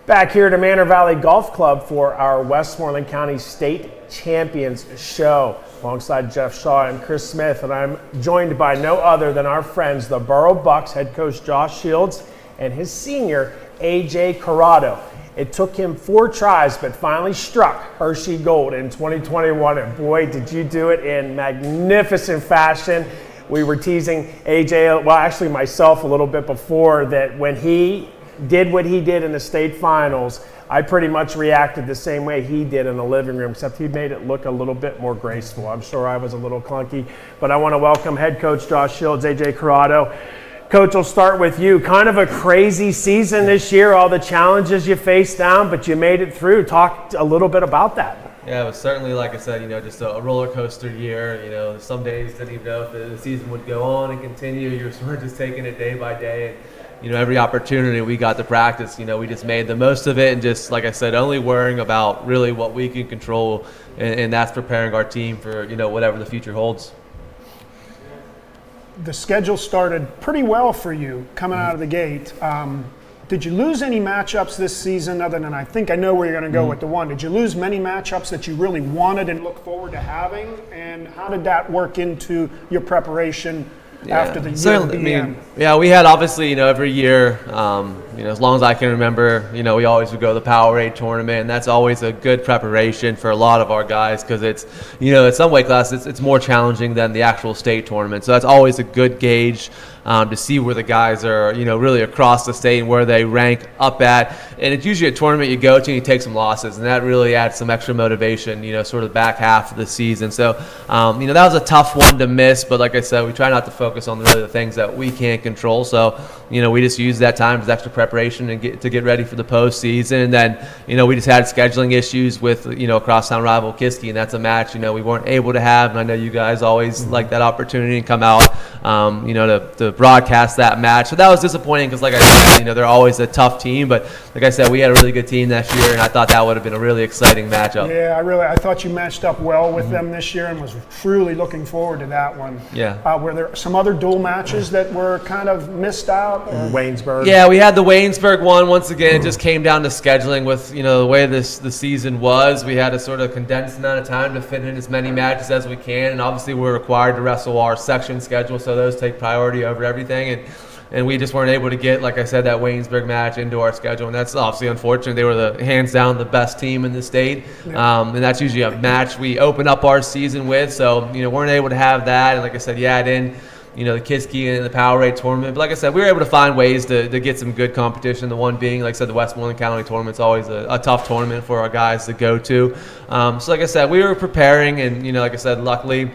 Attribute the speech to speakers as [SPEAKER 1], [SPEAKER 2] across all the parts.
[SPEAKER 1] Back here at Manor Valley Golf Club for our Westmoreland County State Champions show alongside Jeff Shaw and Kris Smith, and I'm joined by no other than our friends, the Burrell Bucks head coach Josh Shields and his senior AJ Corrado. It took him 4 tries, but finally struck Hershey Gold in 2021, and boy, did you do it in magnificent fashion. We were teasing AJ, well, actually myself a little bit before, that when he did what he did in the state finals, I pretty much reacted the same way he did in the living room, except he made it look a little bit more graceful. I'm sure I was a little clunky, but I want to welcome head coach Josh Shields, AJ Corrado. Coach, we'll start with you. Kind of a crazy season this year, all the challenges you faced down, but you made it through. Talk a little bit about that.
[SPEAKER 2] Yeah, it was certainly, like I said, just a roller coaster year. Some days didn't even know if the season would go on and continue. You're sort of just taking it day by day. Every opportunity we got to practice, we just made the most of it, and just, like I said, only worrying about really what we can control, and that's preparing our team for, whatever the future holds.
[SPEAKER 3] The schedule started pretty well for you coming out of the gate. Did you lose any matchups this season other than, I know where you're going to go with the one. Did you lose many matchups that you really wanted and look forward to having? And how did that work into your preparation after the year began?
[SPEAKER 2] We had obviously, every year, as long as I can remember, we always would go to the PIAA tournament, and that's always a good preparation for a lot of our guys because it's, in some weight classes, it's more challenging than the actual state tournament. So that's always a good gauge to see where the guys are, really across the state and where they rank up at. And it's usually a tournament you go to and you take some losses, and that really adds some extra motivation, sort of the back half of the season. So, that was a tough one to miss, but like I said, we try not to focus on really the things that we can't control. So, we just use that time as extra preparation and get ready for the postseason. And then, we just had scheduling issues with, crosstown rival Kiski, and that's a match, we weren't able to have. And I know you guys always like that opportunity and come out, to broadcast that match. So that was disappointing because, like I said, they're always a tough team. But like I said, we had a really good team this year, and I thought that would have been a really exciting matchup.
[SPEAKER 3] Yeah, I thought you matched up well with them this year and was truly looking forward to that one.
[SPEAKER 2] Yeah.
[SPEAKER 3] Were there some other dual matches that were kind of missed out?
[SPEAKER 1] Waynesburg.
[SPEAKER 2] Yeah, we had the Waynesburg one. Once again, it just came down to scheduling with, the way the season was. We had a sort of condensed amount of time to fit in as many matches as we can, and obviously we're required to wrestle our section schedule, so those take priority over everything. And we just weren't able to get, like I said, that Waynesburg match into our schedule, and that's obviously unfortunate. They were hands down the best team in the state, and that's usually a match we open up our season with. So weren't able to have that, and like I said, you add in the Kiski and the PIAA tournament. But like I said, we were able to find ways to get some good competition. The one being, like I said, the Westmoreland County tournament's always a tough tournament for our guys to go to. So like I said, we were preparing, and like I said, luckily.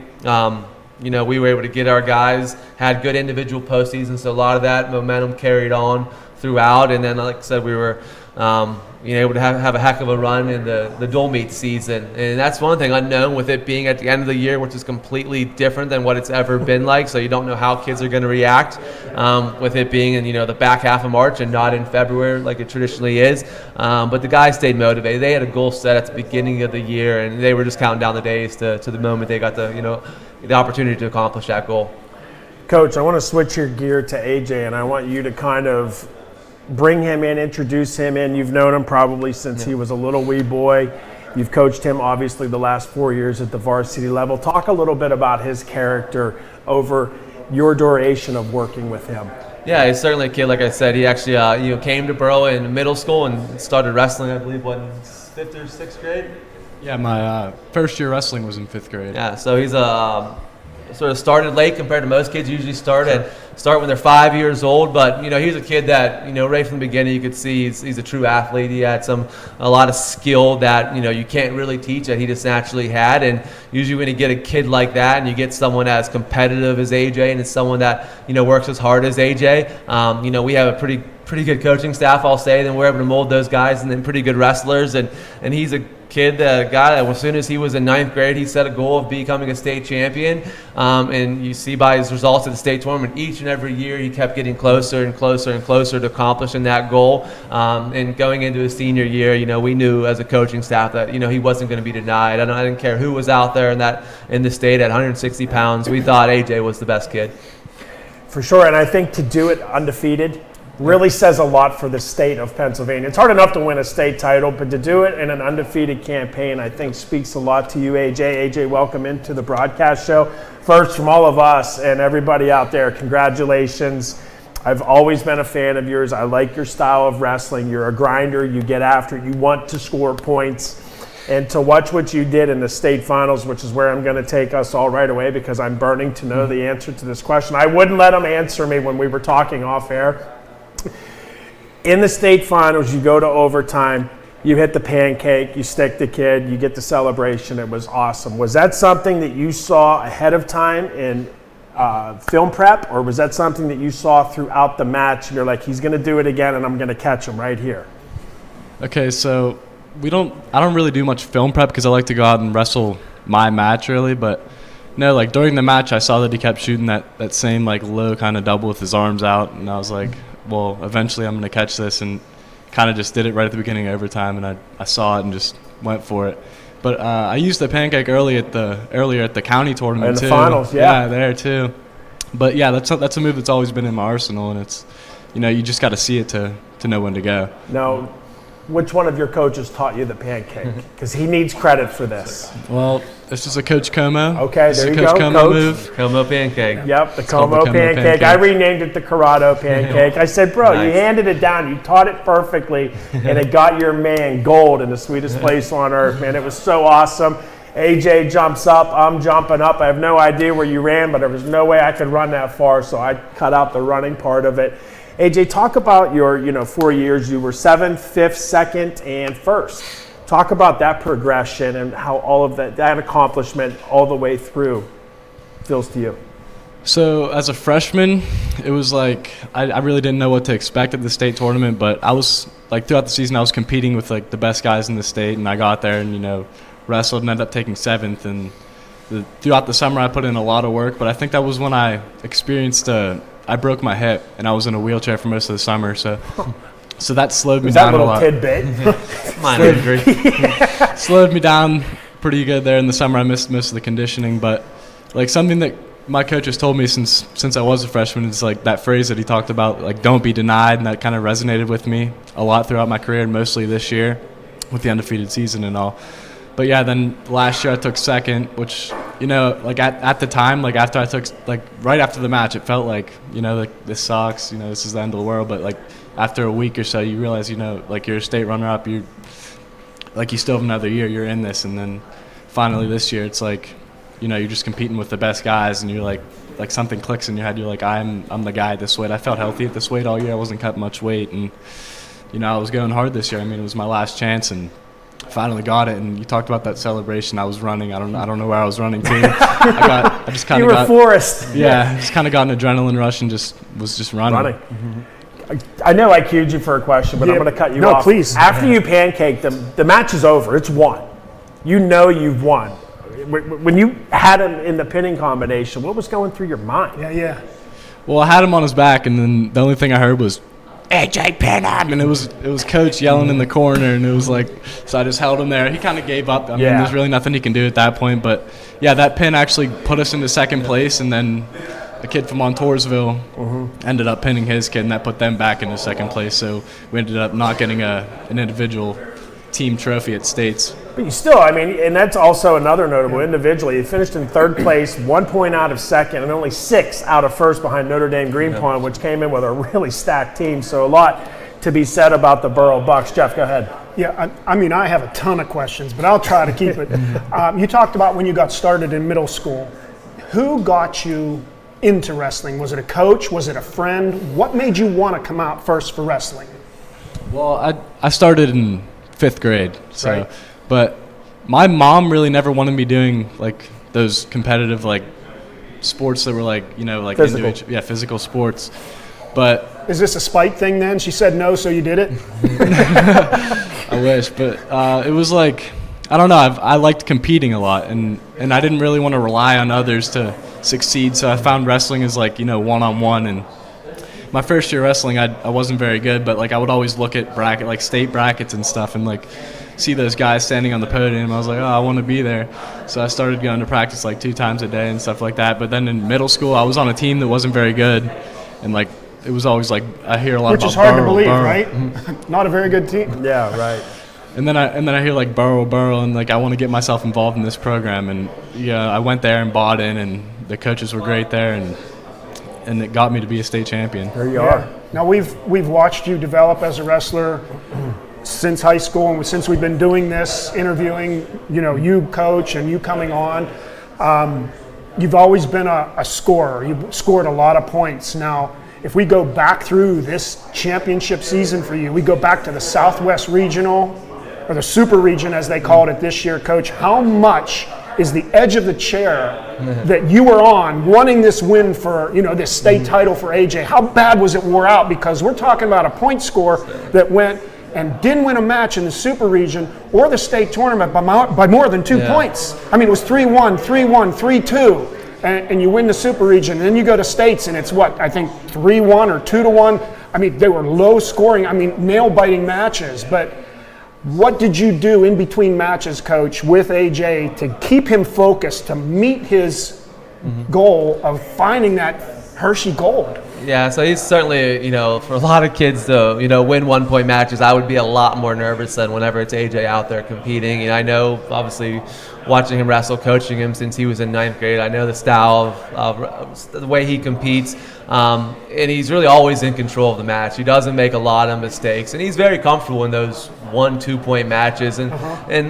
[SPEAKER 2] We were able to get our guys, had good individual postseasons, so a lot of that momentum carried on throughout. And then, like I said, we were able to have a heck of a run in the dual meet season. And that's one thing unknown with it being at the end of the year, which is completely different than what it's ever been like. So you don't know how kids are going to react with it being in, the back half of March and not in February like it traditionally is. But the guys stayed motivated. They had a goal set at the beginning of the year, and they were just counting down the days to the moment they got the opportunity to accomplish that goal.
[SPEAKER 1] Coach, I want to switch your gear to AJ, and I want you to kind of bring him in, introduce him in. You've known him probably since he was a little wee boy. You've coached him obviously the last 4 years at the varsity level. Talk a little bit about his character over your duration of working with him.
[SPEAKER 2] Yeah, he's certainly a kid. Like I said, he actually came to Burrell in middle school and started wrestling, I believe, in 5th or 6th grade?
[SPEAKER 4] Yeah, my first year wrestling was in 5th grade.
[SPEAKER 2] Yeah, so he's sort of started late compared to most kids. Usually start when they're 5 years old. But he's a kid that right from the beginning you could see he's a true athlete. He had a lot of skill that you can't really teach that he just naturally had. And usually when you get a kid like that and you get someone as competitive as AJ and it's someone that works as hard as AJ, we have a pretty good coaching staff, I'll say. Then we're able to mold those guys and then pretty good wrestlers. And he's a kid, a guy that as soon as he was in 9th grade, he set a goal of becoming a state champion. And you see by his results at the state tournament, each and every year he kept getting closer and closer and closer to accomplishing that goal. And going into his senior year, we knew as a coaching staff that, he wasn't going to be denied. I didn't care who was out there in the state at 160 pounds. We thought AJ was the best kid.
[SPEAKER 1] For sure, and I think to do it undefeated, really says a lot for the state of Pennsylvania. It's hard enough to win a state title, but to do it in an undefeated campaign, I think speaks a lot to you, AJ. AJ, welcome into the broadcast show. First, from all of us and everybody out there, congratulations. I've always been a fan of yours. I like your style of wrestling. You're a grinder. You get after it. You want to score points. And to watch what you did in the state finals, which is where I'm going to take us all right away because I'm burning to know the answer to this question. I wouldn't let them answer me when we were talking off air. In the state finals, you go to overtime, you hit the pancake, you stick the kid, you get the celebration. It was awesome. Was that something that you saw ahead of time in film prep, or was that something that you saw throughout the match and you're like, he's going to do it again and I'm going to catch him right here?
[SPEAKER 4] Okay, so I don't really do much film prep because I like to go out and wrestle my match really, but no, like during the match I saw that he kept shooting that same like low kind of double with his arms out, and I was like, well, eventually I'm going to catch this, and kind of just did it right at the beginning of overtime, and I saw it and just went for it. But I used the pancake earlier at the county tournament
[SPEAKER 1] in the
[SPEAKER 4] too.
[SPEAKER 1] Finals, yeah,
[SPEAKER 4] there too. But yeah, that's a move that's always been in my arsenal, and it's, you just got to see it to know when to go.
[SPEAKER 1] Now, which one of your coaches taught you the pancake? Because he needs credit for this.
[SPEAKER 4] Well, this is a Coach Como.
[SPEAKER 1] Okay, there you go,
[SPEAKER 4] Coach Como
[SPEAKER 1] Coach.
[SPEAKER 4] move.
[SPEAKER 2] Como pancake.
[SPEAKER 1] Yep, the
[SPEAKER 4] called
[SPEAKER 1] Como
[SPEAKER 4] the Como
[SPEAKER 1] pancake.
[SPEAKER 4] pancake.
[SPEAKER 1] I renamed it the Corrado pancake. I said, bro, you
[SPEAKER 2] Nice.
[SPEAKER 1] handed it down. You taught it perfectly, and it got your man gold in the sweetest place on earth, man. It was so awesome. AJ jumps up. I'm jumping up. I have no idea where you ran, but there was no way I could run that far, so I cut out the running part of it. AJ, talk about your 4 years. You were 7th, 5th, 2nd, and 1st. Talk about that progression and how all of that accomplishment all the way through feels to you.
[SPEAKER 4] So as a freshman, it was like I really didn't know what to expect at the state tournament, but I was like throughout the season I was competing with like the best guys in the state, and I got there and wrestled and ended up taking 7th. And throughout the summer I put in a lot of work, but I think that was when I experienced I broke my hip and I was in a wheelchair for most of the summer, so that slowed me down a lot.
[SPEAKER 1] Is that little tidbit?
[SPEAKER 2] Minor injury.
[SPEAKER 4] Slowed me down pretty good there in the summer. I missed most of the conditioning, but like something that my coach has told me since I was a freshman is like that phrase that he talked about, like don't be denied, and that kind of resonated with me a lot throughout my career, and mostly this year with the undefeated season and all. But yeah, then last year I took 2nd, which like at the time, like after I took right after the match, it felt like like this sucks, this is the end of the world. But like after a week or so, you realize like you're a state runner-up, you still have another year, you're in this, and then finally this year it's like you're just competing with the best guys, and you're like something clicks in your head. You're like, I'm the guy at this weight. I felt healthy at this weight all year. I wasn't cutting much weight, and I was going hard this year. I mean, it was my last chance, and finally got it. And you talked about that celebration. I was running. I don't know where I was running to. I just kind of
[SPEAKER 1] You were Forrest.
[SPEAKER 4] Yeah, just kind of got an adrenaline rush and was running.
[SPEAKER 1] I know I cued you for a question, but I'm going to cut you off.
[SPEAKER 3] No, please.
[SPEAKER 1] After you pancake them, the match is over. It's won. You've won. When you had him in the pinning combination, what was going through your mind?
[SPEAKER 3] Yeah.
[SPEAKER 4] Well, I had him on his back, and then the only thing I heard was, AJ, pin him! And it was Coach yelling in the corner, and it was like, so I just held him there. He kind of gave up. I mean, there's really nothing he can do at that point. But yeah, that pin actually put us into 2nd place, and then a kid from Montoursville ended up pinning his kid, and that put them back into 2nd place. So we ended up not getting an individual team trophy at states.
[SPEAKER 1] But you still, and that's also another notable individually. You finished in 3rd place, 1 point out of 2nd, and only 6 out of 1st behind Notre Dame Greenpoint, which came in with a really stacked team. So a lot to be said about the Burrell Bucks. Jeff, go ahead.
[SPEAKER 3] Yeah, I have a ton of questions, but I'll try to keep it. You talked about when you got started in middle school. Who got you into wrestling? Was it a coach? Was it a friend? What made you want to come out first for wrestling?
[SPEAKER 4] Well, I started in 5th grade, so.
[SPEAKER 1] Right.
[SPEAKER 4] But my mom really never wanted me doing like those competitive like sports that were like like
[SPEAKER 1] physical.
[SPEAKER 4] Physical sports. But
[SPEAKER 3] Is this a spite thing then? She said no, so you did it?
[SPEAKER 4] I wish, but it was like, I don't know, I liked competing a lot, and I didn't really want to rely on others to succeed, so I found wrestling as like one-on-one. And my first year wrestling, I wasn't very good, but like I would always look at state brackets and stuff, and like see those guys standing on the podium. I was like, oh, I want to be there. So I started going to practice like 2 times a day and stuff like that. But then in middle school, I was on a team that wasn't very good, and like it was always like I hear a lot
[SPEAKER 3] Which
[SPEAKER 4] about
[SPEAKER 3] is hard
[SPEAKER 4] Burrell,
[SPEAKER 3] to believe,
[SPEAKER 4] Burrell.
[SPEAKER 3] right? Not a very good team.
[SPEAKER 1] Yeah, right.
[SPEAKER 4] And then I hear like Burrell, and like I want to get myself involved in this program, and yeah, I went there and bought in, and the coaches were great there, and it got me to be a state champion.
[SPEAKER 1] There you are.
[SPEAKER 3] Now we've watched you develop as a wrestler since high school, and since we've been doing this, interviewing, you coach and you coming on. You've always been a scorer. You've scored a lot of points. Now, if we go back through this championship season for you, we go back to the Southwest Regional, or the Super Region as they called it this year, Coach. How much is the edge of the chair that you were on wanting this win for, this state title for AJ? How bad was it wore out? Because we're talking about a point score that went and didn't win a match in the Super Region or the state tournament by more than 2 points. I mean, it was 3-1, 3-1, 3-2, and you win the Super Region. And then you go to states, and it's I think 3-1 or 2-1. I mean, they were low scoring, nail-biting matches. But what did you do in between matches, Coach, with AJ to keep him focused, to meet his goal of finding that Hershey gold?
[SPEAKER 2] Yeah, so he's certainly, for a lot of kids to, win 1 point matches, I would be a lot more nervous than whenever it's AJ out there competing. I know, obviously, watching him wrestle, coaching him since he was in 9th grade, I know the style of the way he competes, and he's really always in control of the match. He doesn't make a lot of mistakes, and he's very comfortable in those 1-2 point matches, and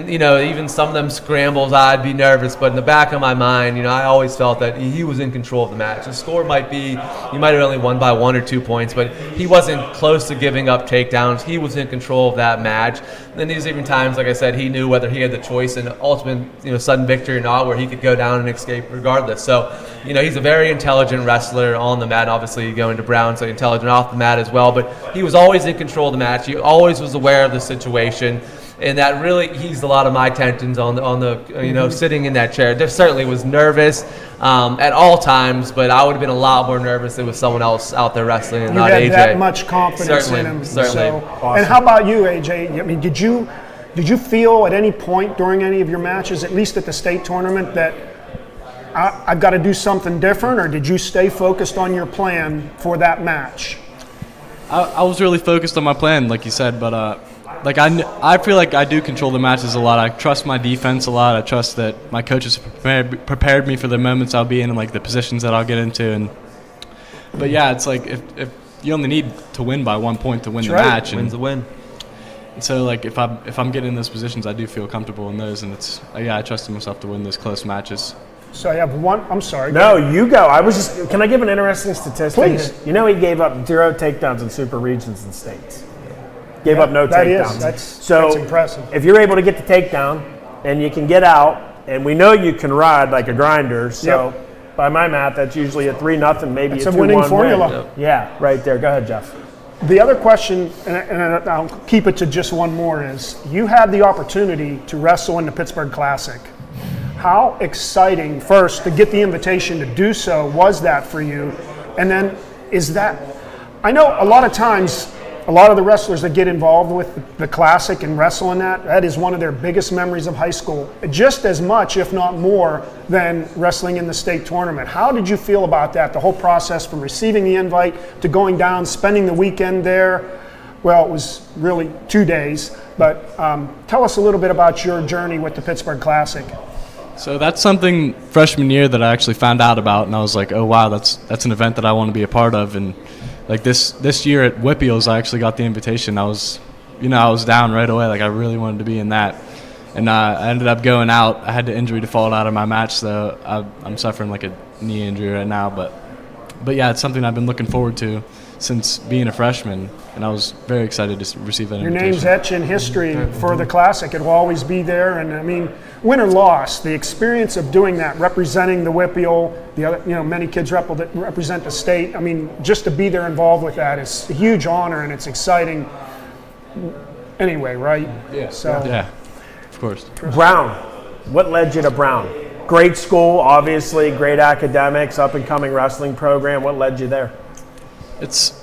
[SPEAKER 2] even some of them scrambles, I'd be nervous, but in the back of my mind, I always felt that he was in control of the match. The score might be, he might have only won by 1 or 2 points, but he wasn't close to giving up takedowns. He was in control of that match. And these even times, like I said, he knew whether he had the choice in ultimate, sudden victory or not, where he could go down and escape regardless. So, he's a very intelligent wrestler on the mat. Obviously, going to Brown, so intelligent off the mat as well. But he was always in control of the match. He always was aware of the situation. And that really eased a lot of my tensions on the sitting in that chair. There certainly was nervous at all times, but I would have been a lot more nervous if it was someone else out there wrestling and not AJ.
[SPEAKER 3] You had that much confidence in him.
[SPEAKER 2] Certainly.
[SPEAKER 3] Awesome. And how about you, AJ? I mean, did you feel at any point during any of your matches, at least at the state tournament, that I've got to do something different, or did you stay focused on your plan for that match?
[SPEAKER 4] I was really focused on my plan, like you said, but I feel like I do control the matches a lot. I trust my defense a lot. I trust that my coaches prepared me for the moments I'll be in and like the positions that I'll get into. But yeah, it's like if you only need to win by 1 point to win the match,
[SPEAKER 2] wins the win.
[SPEAKER 4] And so like if I'm getting in those positions, I do feel comfortable in those, and it's I trust myself to win those close matches.
[SPEAKER 3] So I have one. I'm sorry.
[SPEAKER 1] No, you go. Can I give an interesting statistic?
[SPEAKER 3] Please.
[SPEAKER 1] He gave up 0 takedowns in Super Regions and states. Gave up no takedowns.
[SPEAKER 3] That's impressive.
[SPEAKER 1] If you're able to get the takedown and you can get out, and we know you can ride like a grinder, so by my math, that's usually a 3-0, maybe
[SPEAKER 3] it's
[SPEAKER 1] a 2-1
[SPEAKER 3] winning formula.
[SPEAKER 1] Win. Yeah, right there. Go ahead, Jeff.
[SPEAKER 3] The other question, and I'll keep it to just one more, is you had the opportunity to wrestle in the Pittsburgh Classic. How exciting, first, to get the invitation to do so was that for you? And then I know a lot of times, a lot of the wrestlers that get involved with the Classic and wrestle in that is one of their biggest memories of high school, just as much, if not more, than wrestling in the state tournament. How did you feel about that, the whole process from receiving the invite to going down, spending the weekend there? Well, it was really 2 days, but tell us a little bit about your journey with the Pittsburgh Classic.
[SPEAKER 4] So that's something freshman year that I actually found out about, and I was like, oh wow, that's an event that I want to be a part of. And like this year at Whippy's, I actually got the invitation. I was down right away. Like I really wanted to be in that, and I ended up going out. I had the injury default out of my match, so I'm suffering like a knee injury right now. But yeah, it's something I've been looking forward to since being a freshman, and I was very excited to receive that invitation.
[SPEAKER 3] Your name's etched in history for the Classic. It will always be there, and I mean, win or loss, the experience of doing that, representing the Whippeal, the other, many kids represent the state. I mean, just to be there involved with that is a huge honor, and it's exciting. Anyway, right?
[SPEAKER 4] Yeah.
[SPEAKER 3] So
[SPEAKER 4] yeah, of course.
[SPEAKER 1] Brown. What led you to Brown? Great school, obviously, great academics, up-and-coming wrestling program. What led you there?
[SPEAKER 4] It's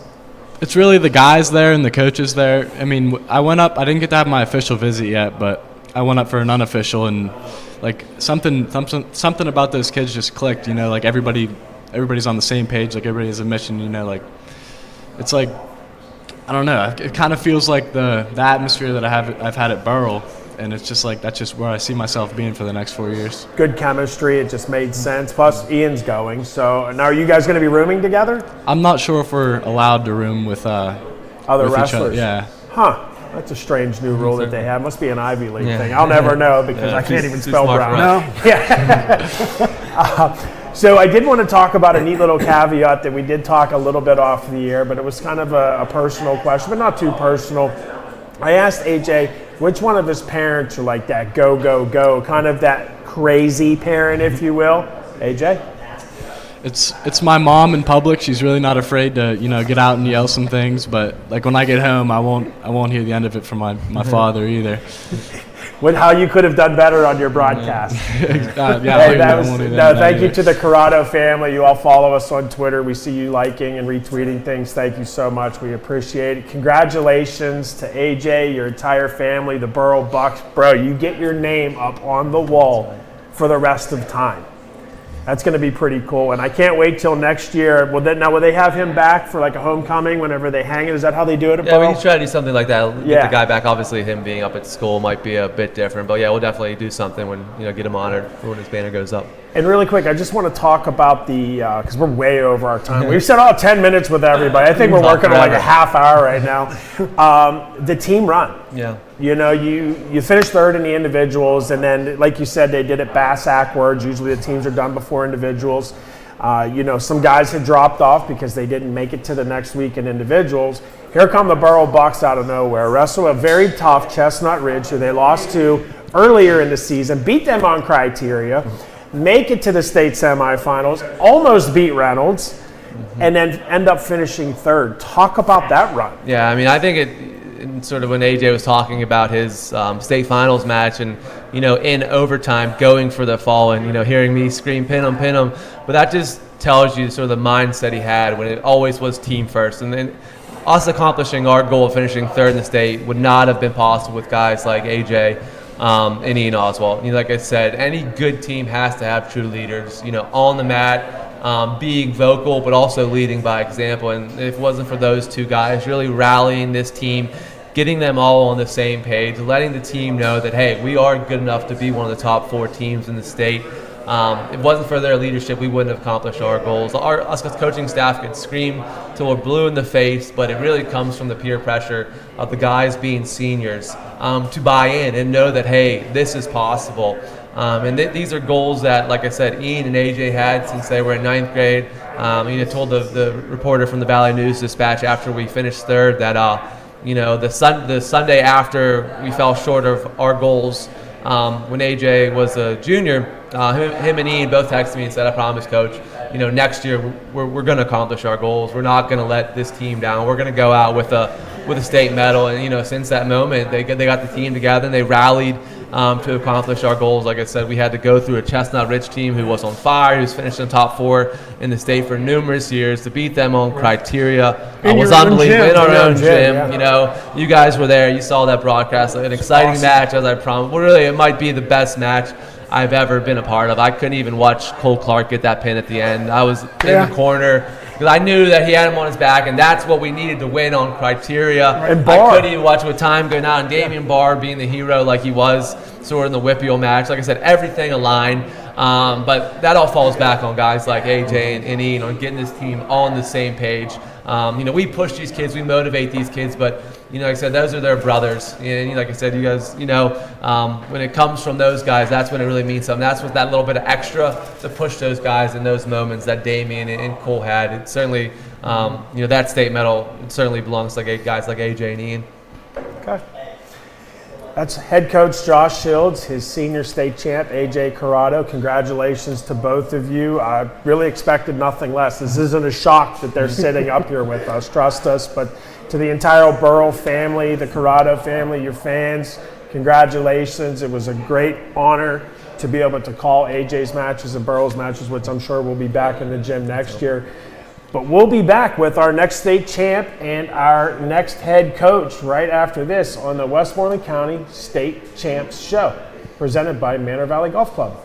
[SPEAKER 4] really the guys there and the coaches there. I mean, I went up. I didn't get to have my official visit yet, but I went up for an unofficial, and like something about those kids just clicked. Like everybody's on the same page. Like everybody has a mission. Like it's like, I don't know. It kind of feels like the atmosphere that I've had at Burrell, and it's just like that's just where I see myself being for the next 4 years.
[SPEAKER 1] Good chemistry. It just made sense. Plus, Ian's going. So now, are you guys going to be rooming together?
[SPEAKER 4] I'm not sure if we're allowed to room with
[SPEAKER 1] other
[SPEAKER 4] with
[SPEAKER 1] wrestlers.
[SPEAKER 4] each other. Yeah.
[SPEAKER 1] Huh. That's a strange new rule that they have. Must be an Ivy League thing. I'll never know because I can't even spell Brown.
[SPEAKER 3] No.
[SPEAKER 1] Yeah. So I did want to talk about a neat little caveat that we did talk a little bit off the air, but it was kind of a personal question, but not too personal. I asked AJ which one of his parents are like that go, go, go, kind of that crazy parent, if you will. AJ?
[SPEAKER 4] It's my mom in public. She's really not afraid to get out and yell some things, but like when I get home, I won't hear the end of it from my father either.
[SPEAKER 1] How you could have done better on your broadcast. Thank you to the Corrado family. You all follow us on Twitter. We see you liking and retweeting things. Thank you so much. We appreciate it. Congratulations to AJ, your entire family, the Burrell Bucks. Bro, you get your name up on the wall for the rest of time. That's going to be pretty cool, and I can't wait till next year. Will they have him back for like a homecoming whenever they hang it? Is that how they do it at Burrell?
[SPEAKER 2] Yeah, we try to do something like that. Get the guy back. Obviously, him being up at school might be a bit different, but yeah, we'll definitely do something when get him honored for when his banner goes up.
[SPEAKER 1] And really quick, I just want to talk about because we're way over our time. We've said 10 minutes with everybody. I think we're working on like a half hour right now. The team run.
[SPEAKER 2] Yeah.
[SPEAKER 1] You finished third in the individuals, and then, like you said, they did it backwards. Usually the teams are done before individuals. Some guys had dropped off because they didn't make it to the next week in individuals. Here come the Burrell Bucks out of nowhere. Wrestle a very tough Chestnut Ridge, who they lost to earlier in the season, beat them on criteria, make it to the state semifinals, almost beat Reynolds, and then end up finishing third. Talk about that run.
[SPEAKER 2] Yeah, I mean, I think sort of when AJ was talking about his state finals match and, in overtime going for the fall and, hearing me scream, pin him. But that just tells you sort of the mindset he had when it always was team first. And then us accomplishing our goal of finishing third in the state would not have been possible with guys like AJ and Ian Oswald. Like I said, any good team has to have true leaders, on the mat, being vocal, but also leading by example. And if it wasn't for those two guys really rallying this team, getting them all on the same page, letting the team know that, hey, we are good enough to be one of the top 4 teams in the state. If it wasn't for their leadership, we wouldn't have accomplished our goals. Us as coaching staff could scream till we're blue in the face, but it really comes from the peer pressure of the guys being seniors to buy in and know that, hey, this is possible. And these are goals that, like I said, Ian and AJ had since they were in 9th grade. Told the reporter from the Valley News Dispatch after we finished third that the Sunday after we fell short of our goals, when AJ was a junior, him and Ian both texted me and said, I promise, Coach, next year we're going to accomplish our goals. We're not going to let this team down. We're going to go out with a state medal. And, since that moment, they got the team together and they rallied to accomplish our goals. Like I said, we had to go through a Chestnut Ridge team who was on fire, who's finished in the top 4 in the state for numerous years. To beat them on criteria was unbelievable. In our own gym.
[SPEAKER 1] Yeah.
[SPEAKER 2] You guys were there. You saw that broadcast. An exciting match, as I promised. Well, really, it might be the best match I've ever been a part of. I couldn't even watch Cole Clark get that pin at the end. I was in the corner because I knew that he had him on his back, and that's what we needed to win on criteria.
[SPEAKER 1] And Barr.
[SPEAKER 2] I couldn't even watch with time going out, and Damian Barr being the hero like he was sort of in the Whippeal match. Like I said, everything aligned. But that all falls back on guys like AJ and Ian on getting this team on the same page. We push these kids, we motivate these kids, but like I said, those are their brothers. And like I said, you guys, when it comes from those guys, that's when it really means something. That's what that little bit of extra to push those guys in those moments that Damian and Cole had. It certainly, that state medal, it certainly belongs to guys like AJ and Ian.
[SPEAKER 1] Okay. That's head coach Josh Shields, his senior state champ, AJ Corrado. Congratulations to both of you. I really expected nothing less. This isn't a shock that they're sitting up here with us, trust us. But to the entire Burrell family, the Corrado family, your fans, congratulations. It was a great honor to be able to call AJ's matches and Burrell's matches, which I'm sure will be back in the gym next year. But we'll be back with our next state champ and our next head coach right after this on the Westmoreland County State Champs Show, presented by Manor Valley Golf Club.